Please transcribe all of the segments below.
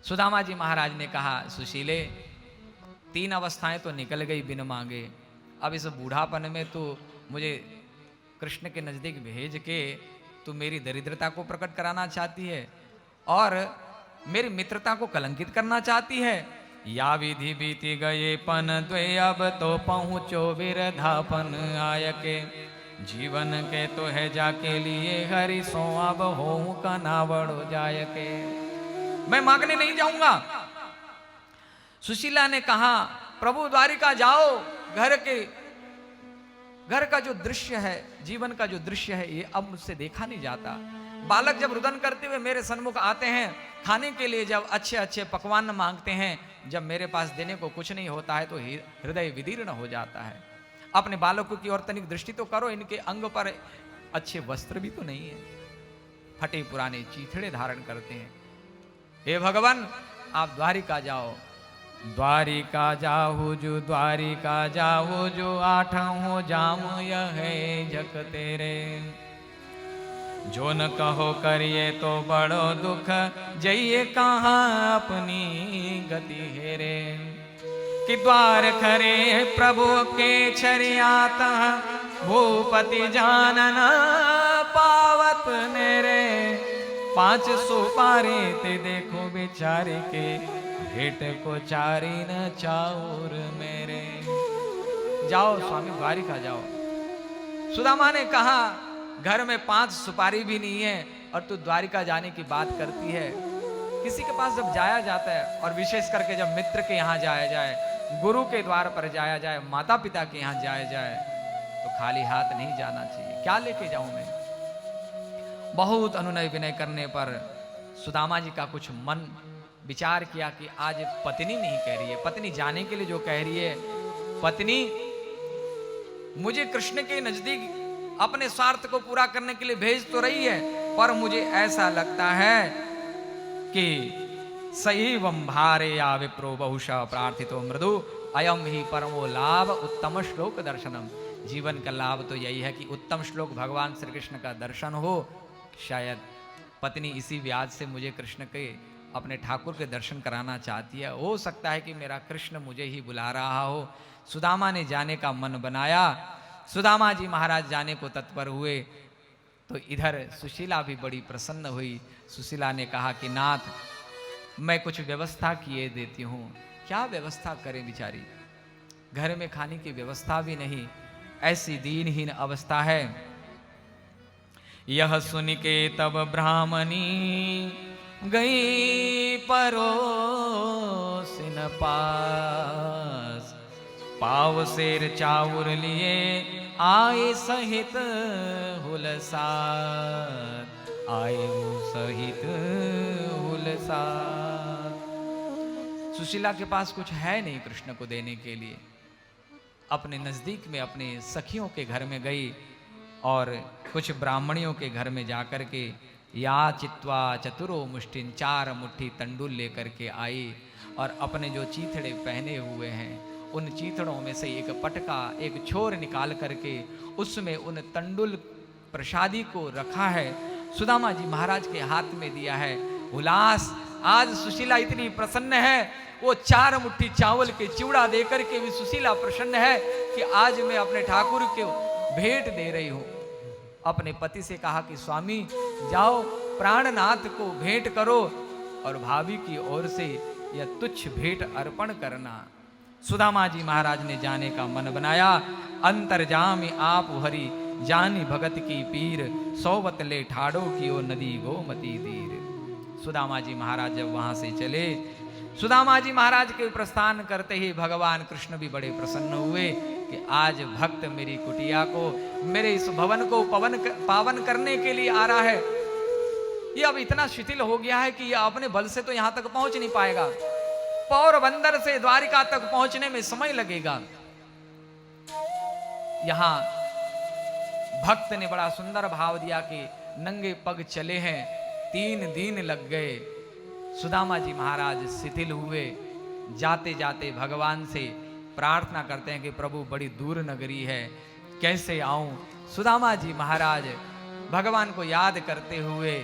सुदामा जी महाराज ने कहा, सुशीले 3 अवस्थाएं तो निकल गई बिन मांगे, अब इस बूढ़ापन में तू मुझे कृष्ण के नजदीक भेज के तू मेरी दरिद्रता को प्रकट कराना चाहती है और मेरी मित्रता को कलंकित करना चाहती है। या विधि बीती गए पन द्वे, अब तो पहुंचो विरधापन आय के, जीवन के तो है जाके लिए हरि सो, अब हो कनावड़ो जाय के। मैं मांगने नहीं जाऊंगा। सुशीला ने कहा, प्रभु द्वारिका जाओ, घर का जो दृश्य है, जीवन का जो दृश्य है, ये अब मुझसे देखा नहीं जाता। बालक जब रुदन करते हुए मेरे सन्मुख आते हैं, खाने के लिए जब अच्छे अच्छे पकवान मांगते हैं, जब मेरे पास देने को कुछ नहीं होता है तो हृदय विदीर्ण हो जाता है। अपने बालकों की ओर तनिक दृष्टि तो करो, इनके अंग पर अच्छे वस्त्र भी तो नहीं है, फटे पुराने चीथड़े धारण करते हैं। हे भगवान, आप द्वारिका जाओ। द्वारिका जाहु जो 8 जाम यह जग तेरे, जो न कहो करिए तो बड़ो दुख, जइए कहाँ अपनी गति हेरे। कि द्वार खरे प्रभु के छरियात, भूपति जानन पावत नेरे। 5 सुपारी ते देखो बेचारे के, भेंट को चारी न चाउर मेरे। जाओ स्वामी, द्वारिका जाओ। सुदामा ने कहा, घर में 5 सुपारी भी नहीं है और तू द्वारिका जाने की बात करती है। किसी के पास जब जाया जाता है, और विशेष करके जब मित्र के यहाँ जाया जाए, गुरु के द्वार पर जाया जाए, माता पिता के यहाँ जाया जाए, तो खाली हाथ नहीं जाना चाहिए। क्या लेके जाऊं मैं? बहुत अनुनय विनय करने पर सुदामा जी का कुछ मन विचार किया कि आज पत्नी नहीं कह रही है, पत्नी जाने के लिए जो कह रही है, पत्नी मुझे कृष्ण के नजदीक अपने स्वार्थ को पूरा करने के लिए भेज तो रही है, पर मुझे ऐसा लगता है कि सही वम भारे या विप्रो बहुशा प्रार्थितो मृदु, अयम ही परमो लाभ उत्तम श्लोक दर्शनम। जीवन का लाभ तो यही है कि उत्तम श्लोक भगवान श्री कृष्ण का दर्शन हो। शायद पत्नी इसी व्याज से मुझे कृष्ण के, अपने ठाकुर के दर्शन कराना चाहती है। हो सकता है कि मेरा कृष्ण मुझे ही बुला रहा हो। सुदामा ने जाने का मन बनाया। सुदामा जी महाराज जाने को तत्पर हुए तो इधर सुशीला भी बड़ी प्रसन्न हुई। सुशीला ने कहा कि नाथ, मैं कुछ व्यवस्था किए देती हूँ। क्या व्यवस्था करें बेचारी, घर में खाने की व्यवस्था भी नहीं, ऐसी दीनहीन अवस्था है। यह सुन के तब ब्राह्मणी गई परोसिन पास, पाव सेर चाउर लिए आए सहित हुलसार, आए सहित हुलसार। सुशीला के पास कुछ है नहीं कृष्ण को देने के लिए। अपने नजदीक में अपने सखियों के घर में गई और कुछ ब्राह्मणियों के घर में जाकर के या चित्वा चतुरो मुष्टिन, 4 मुट्ठी तंडुल लेकर के आई और अपने जो चीथड़े पहने हुए हैं उन चीथड़ों में से एक पटका, एक छोर निकाल करके उसमें उन तंडुल प्रसादी को रखा है, सुदामा जी महाराज के हाथ में दिया है। उल्लास, आज सुशीला इतनी प्रसन्न है, वो 4 मुट्ठी चावल के चिवड़ा देकर के भी सुशीला प्रसन्न है कि आज मैं अपने ठाकुर को भेंट दे रही हूं। अपने पति से कहा कि स्वामी जाओ प्राणनाथ को भेंट करो और भाभी की ओर से यह तुच्छ भेंट अर्पण करना। सुदामा जी महाराज ने जाने का मन बनाया। अंतर्जामी आप हरि जानी भगत की पीर, सोवत ले ठाड़ो की ओ नदी गोमती दीर। सुदामा जी महाराज जब वहां से चले, सुदामा जी महाराज के प्रस्थान करते ही भगवान कृष्ण भी बड़े प्रसन्न हुए कि आज भक्त मेरी कुटिया को, मेरे इस भवन को पावन करने के लिए आ रहा है। ये अब इतना शिथिल हो गया है कि ये अपने बल से तो यहां तक पहुंच नहीं पाएगा। पोरबंदर से द्वारिका तक पहुंचने में समय लगेगा। यहां भक्त ने बड़ा सुंदर भाव दिया कि नंगे पग चले हैं, 3 दिन लग गए। सुदामा जी महाराज शिथिल हुए। जाते जाते भगवान से प्रार्थना करते हैं कि प्रभु बड़ी दूर नगरी है, कैसे आऊं। सुदामा जी महाराज भगवान को याद करते हुए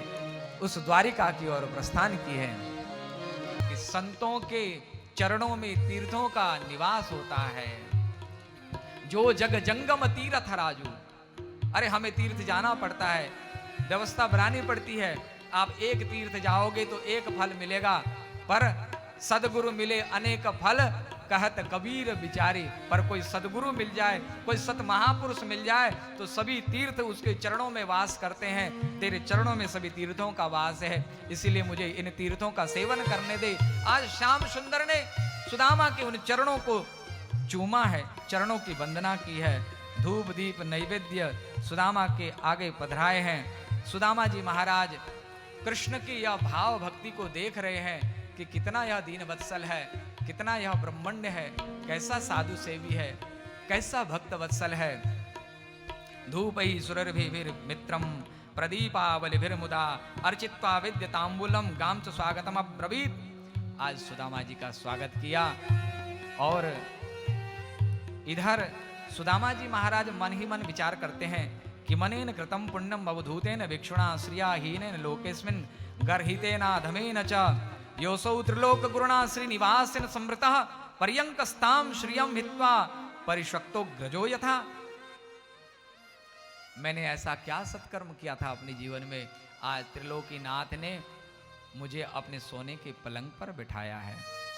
उस द्वारिका की ओर प्रस्थान किए हैं कि संतों के चरणों में तीर्थों का निवास होता है। जो जग जंगम तीर्थ राजू, अरे हमें तीर्थ जाना पड़ता है, व्यवस्था बनानी पड़ती है। आप एक तीर्थ जाओगे तो एक फल मिलेगा, पर सदगुरु मिले अनेक फल, कहत कबीर बिचारी। पर कोई सदगुरु मिल जाए, कोई सत महापुरुष मिल जाए, तो सभी तीर्थ उसके चरणों में वास करते हैं। तेरे चरणों में सभी तीर्थों का वास है, इसीलिए मुझे इन तीर्थों का सेवन करने दे। आज श्याम सुंदर ने सुदामा के उन चरणों को चूमा है, चरणों की वंदना की है। धूप दीप नैवेद्य सुदामा के आगे पधराए हैं। सुदामा जी महाराज कृष्ण की यह भाव भक्ति को देख रहे हैं कि कितना यह दीन वत्सल है, कितना यह ब्रह्मण्य है, कैसा साधु सेवी है, कैसा भक्त वत्सल है। धूप ही सुरभिर्भिर मित्रम प्रदीपावलिभिर्मुदा अर्चित्वा विद्य तांबूलम गाम च स्वागतम अब्रवीत। आज सुदामा जी का स्वागत किया और इधर सुदामा जी महाराज मन ही मन विचार करते हैं कि मनेन कृतम पुण्यम अवधूतेन भिक्षुणा श्रियाहीनेन लोकेस्मिन् गर्हितेन धमेन च योसौ त्रिलोक गुरुणा श्रीनिवासेन समृतः पर्यंकस्ताम श्रियम हित्वा परिशक्तो ग्रजो यथा। मैंने ऐसा क्या सत्कर्म किया था अपने जीवन में, आज त्रिलोकीनाथ ने मुझे अपने सोने के पलंग पर बिठाया है,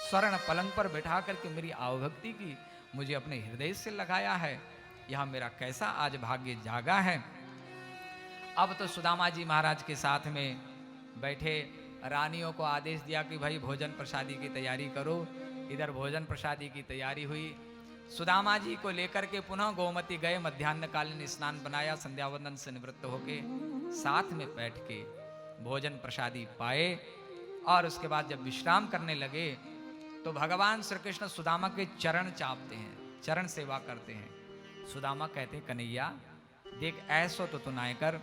स्वर्ण पलंग पर बिठा करके मेरी आवभक्ति की, मुझे अपने हृदय से लगाया है। यह मेरा कैसा आज भाग्य जागा है। अब तो सुदामा जी महाराज के साथ में बैठे रानियों को आदेश दिया कि भाई भोजन प्रसादी की तैयारी करो। इधर भोजन प्रसादी की तैयारी हुई। सुदामा जी को लेकर के पुनः गोमती गए, मध्याह्नकालीन स्नान बनाया, संध्यावंदन से निवृत्त होके साथ में बैठ के भोजन प्रसादी पाए। और उसके बाद जब विश्राम करने लगे तो भगवान श्री कृष्ण सुदामा के चरण चापते हैं, चरण सेवा करते हैं। सुदामा कहते हैं कन्हैया देख ऐसो तो तू ना कर,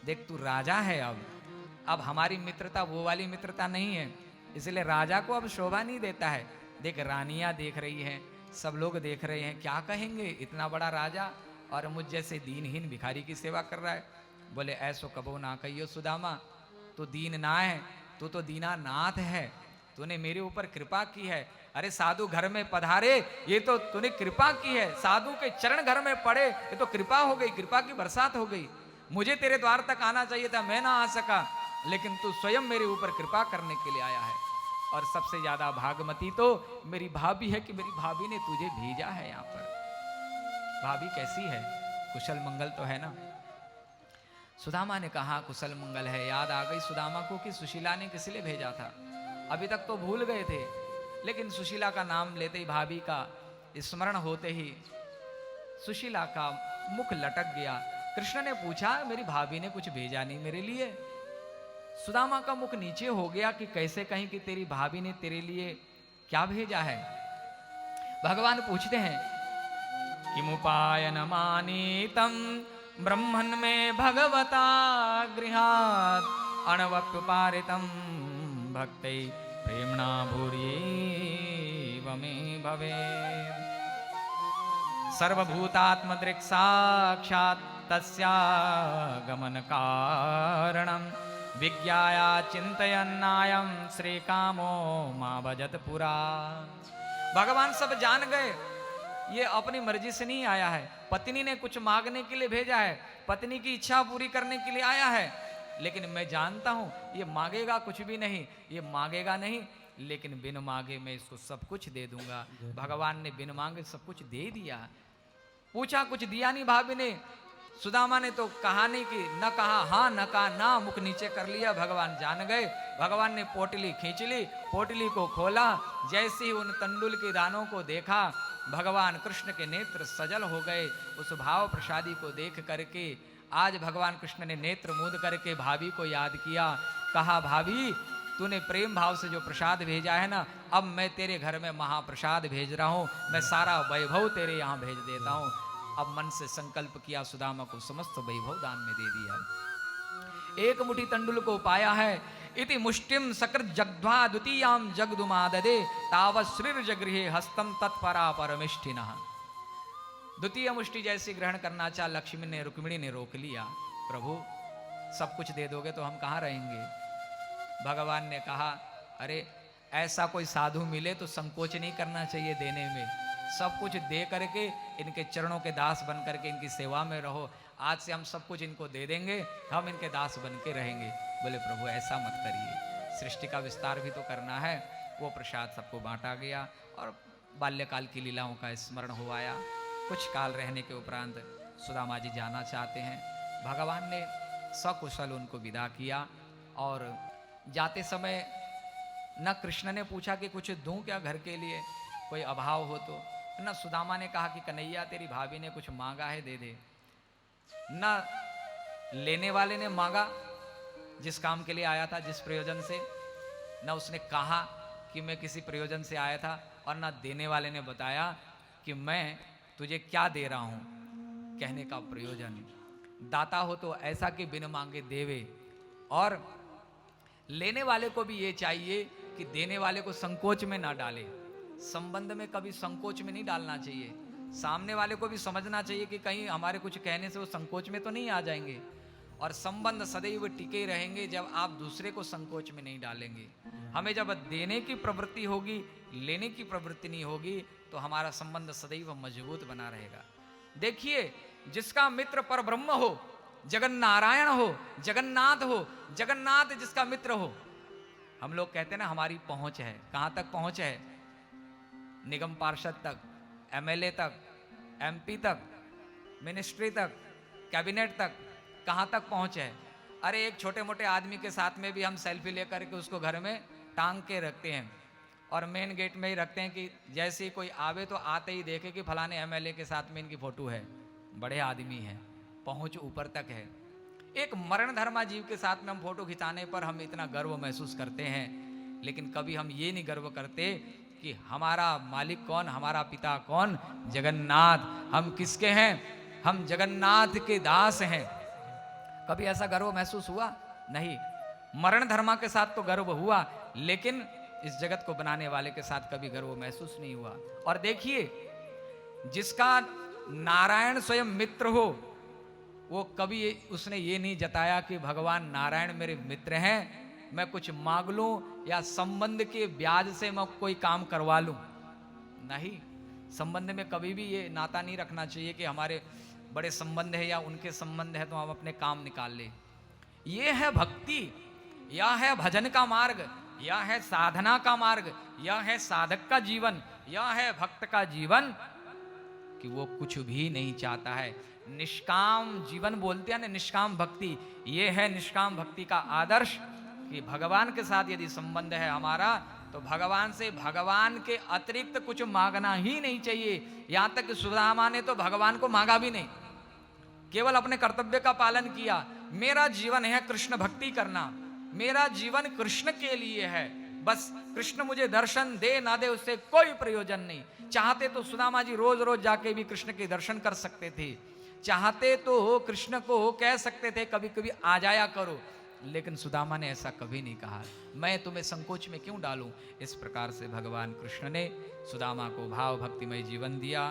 देख तू राजा है, अब हमारी मित्रता वो वाली मित्रता नहीं है, इसलिए राजा को अब शोभा नहीं देता है। देख रानियां देख रही हैं, सब लोग देख रहे हैं, क्या कहेंगे इतना बड़ा राजा और मुझ जैसे दीनहीन भिखारी की सेवा कर रहा है। बोले ऐसो कबो ना कहियो सुदामा, तू दीन ना है, तू तो दीनानाथ है, तूने मेरे ऊपर कृपा की है। अरे साधु घर में पधारे, ये तो तूने कृपा की है, साधु के चरण घर में पड़े, ये तो कृपा हो गई, कृपा की बरसात हो गई। मुझे तेरे द्वार तक आना चाहिए था, मैं ना आ सका, लेकिन तू स्वयं मेरे ऊपर कृपा करने के लिए आया है। और सबसे ज्यादा भागमती तो मेरी भाभी है कि मेरी भाभी ने तुझे भेजा है यहाँ पर। भाभी कैसी है, कुशल मंगल तो है ना। सुदामा ने कहा कुशल मंगल है। याद आ गई सुदामा को कि सुशीला ने किस लिए भेजा था। अभी तक तो भूल गए थे, लेकिन सुशीला का नाम लेते ही, भाभी का स्मरण होते ही सुशीला का मुख लटक गया। कृष्ण ने पूछा मेरी भाभी ने कुछ भेजा नहीं मेरे लिए। सुदामा का मुख नीचे हो गया कि कैसे कहीं कि तेरी भाभी ने तेरे लिए क्या भेजा है। भगवान पूछते हैं किमुपायन मानीतम ब्रह्मन् में भगवता गृहात् अणवप्युपारितम भक्तै प्रेम्णा भूर्येव मे भवेत्। सर्वभूतात्मदृक् साक्षात् तस्यागमन कारणं विज्ञाया चिंतयन्नायं श्रीकामो मा भजत पुरा। भगवान सब जान गए ये अपनी मर्जी से नहीं आया है, पत्नी ने कुछ मांगने के लिए भेजा है, पत्नी की इच्छा पूरी करने के लिए आया है। लेकिन मैं जानता हूं ये मांगेगा कुछ भी नहीं, ये मांगेगा नहीं, लेकिन बिन मांगे मैं इसको सब कुछ दे दूंगा। भगवान ने बिन मांगे सब कुछ दे दिया। पूछा कुछ दिया नहीं भाभी ने। सुदामा ने तो कहा नहीं कि न कहा हाँ, न कहा ना, मुख नीचे कर लिया। भगवान जान गए। भगवान ने पोटली खींच ली, पोटली को खोला, जैसे ही उन तंडुल के दानों को देखा भगवान कृष्ण के नेत्र सजल हो गए। उस भाव प्रसादी को देख करके आज भगवान कृष्ण ने नेत्र मूंद करके भाभी को याद किया। कहा भाभी तूने प्रेम भाव से जो प्रसाद भेजा है ना, अब मैं तेरे घर में महाप्रसाद भेज रहा हूँ, मैं सारा वैभव तेरे यहाँ भेज देता हूँ। अब मन से संकल्प किया, सुदामा को समस्त वैभव दान में दे दिया। एक मुट्ठी तंडुल को पाया है। इति मुष्टिम सकृत जग्ध्वा द्वितीयाम जगदुमाददे तावत् श्रीर्जगृहे हस्तम तत्परा परमिष्ठिनः। द्वितीय मुष्टि जैसी ग्रहण करना चाह रुक्मिणी ने रोक लिया। प्रभु सब कुछ दे दोगे तो हम कहाँ रहेंगे। भगवान ने कहा अरे ऐसा कोई साधु मिले तो संकोच नहीं करना चाहिए देने में, सब कुछ दे करके इनके चरणों के दास बन करके इनकी सेवा में रहो। आज से हम सब कुछ इनको दे देंगे, हम इनके दास बन के रहेंगे। बोले प्रभु ऐसा मत करिए, सृष्टि का विस्तार भी तो करना है। वो प्रसाद सबको बांटा गया और बाल्यकाल की लीलाओं का स्मरण हो आया। कुछ काल रहने के उपरांत सुदामा जी जाना चाहते हैं। भगवान ने सकुशल उनको विदा किया और जाते समय न कृष्ण ने पूछा कि कुछ दूं क्या घर के लिए, कोई अभाव हो तो, न सुदामा ने कहा कि कन्हैया तेरी भाभी ने कुछ मांगा है दे दे, न लेने वाले ने मांगा जिस काम के लिए आया था, जिस प्रयोजन से, न उसने कहा कि मैं किसी प्रयोजन से आया था, और न देने वाले ने बताया कि मैं तुझे क्या दे रहा हूं। कहने का प्रयोजन, दाता हो तो ऐसा कि बिन मांगे देवे, और लेने वाले को भी ये चाहिए कि देने वाले को संकोच में ना डाले। संबंध में कभी संकोच में नहीं डालना चाहिए। सामने वाले को भी समझना चाहिए कि कहीं हमारे कुछ कहने से वो संकोच में तो नहीं आ जाएंगे। और संबंध सदैव टिके रहेंगे जब आप दूसरे को संकोच में नहीं डालेंगे। हमें जब देने की प्रवृत्ति होगी, लेने की प्रवृत्ति नहीं होगी, तो हमारा संबंध सदैव मजबूत बना रहेगा। देखिए, जिसका मित्र पर ब्रह्म हो, जगन नारायण हो, जगन्नाथ हो, जगन्नाथ जिसका मित्र हो, हम लोग कहते हैं ना हमारी पहुंच है। कहां तक पहुंच है? निगम पार्षद तक, एमएलए तक, एमपी तक, मिनिस्ट्री तक, कैबिनेट तक, कहां तक पहुंच है? अरे एक छोटे मोटे आदमी के साथ में भी हम सेल्फी लेकर के उसको घर में टांग के रखते हैं और मेन गेट में ही रखते हैं कि जैसे ही कोई आवे तो आते ही देखे कि फलाने एमएलए के साथ में इनकी फोटो है, बड़े आदमी हैं, पहुंच ऊपर तक है। एक मरण धर्मा जीव के साथ में हम फोटो खिंचाने पर हम इतना गर्व महसूस करते हैं, लेकिन कभी हम ये नहीं गर्व करते कि हमारा मालिक कौन, हमारा पिता कौन? जगन्नाथ। हम किसके हैं? हम जगन्नाथ के दास हैं। कभी ऐसा गर्व महसूस हुआ? नहीं। मरण धर्मा के साथ तो गर्व हुआ, लेकिन इस जगत को बनाने वाले के साथ कभी गर्व महसूस नहीं हुआ। और देखिए, जिसका नारायण स्वयं मित्र हो, वो कभी उसने ये नहीं जताया कि भगवान नारायण मेरे मित्र हैं, मैं कुछ मांग लूं या संबंध के ब्याज से मैं कोई काम करवा लूं। नहीं, संबंध में कभी भी ये नाता नहीं रखना चाहिए कि हमारे बड़े संबंध है या उनके संबंध है तो हम अपने काम निकाल ले। ये है भक्ति, यह है भजन का मार्ग, यह है साधना का मार्ग, यह है साधक का जीवन, यह है भक्त का जीवन, कि वो कुछ भी नहीं चाहता है। निष्काम जीवन बोलते हैं ना, निष्काम भक्ति। ये है निष्काम भक्ति का आदर्श कि भगवान के साथ यदि संबंध है हमारा, तो भगवान से भगवान के अतिरिक्त कुछ मांगना ही नहीं चाहिए। यहां तक कि सुदामा ने तो भगवान को मांगा भी नहीं, केवल अपने कर्तव्य का पालन किया। मेरा जीवन है कृष्ण भक्ति करना, मेरा जीवन कृष्ण के लिए है, बस कृष्ण मुझे दर्शन दे ना दे उससे कोई प्रयोजन नहीं। चाहते तो सुदामा जी रोज रोज जाके भी कृष्ण के दर्शन कर सकते थे, चाहते तो कृष्ण को कह सकते थे कभी कभी आ जाया करो, लेकिन सुदामा ने ऐसा कभी नहीं कहा। मैं तुम्हें संकोच में क्यों डालूं? इस प्रकार से भगवान कृष्ण ने सुदामा को भाव भक्तिमय जीवन दिया।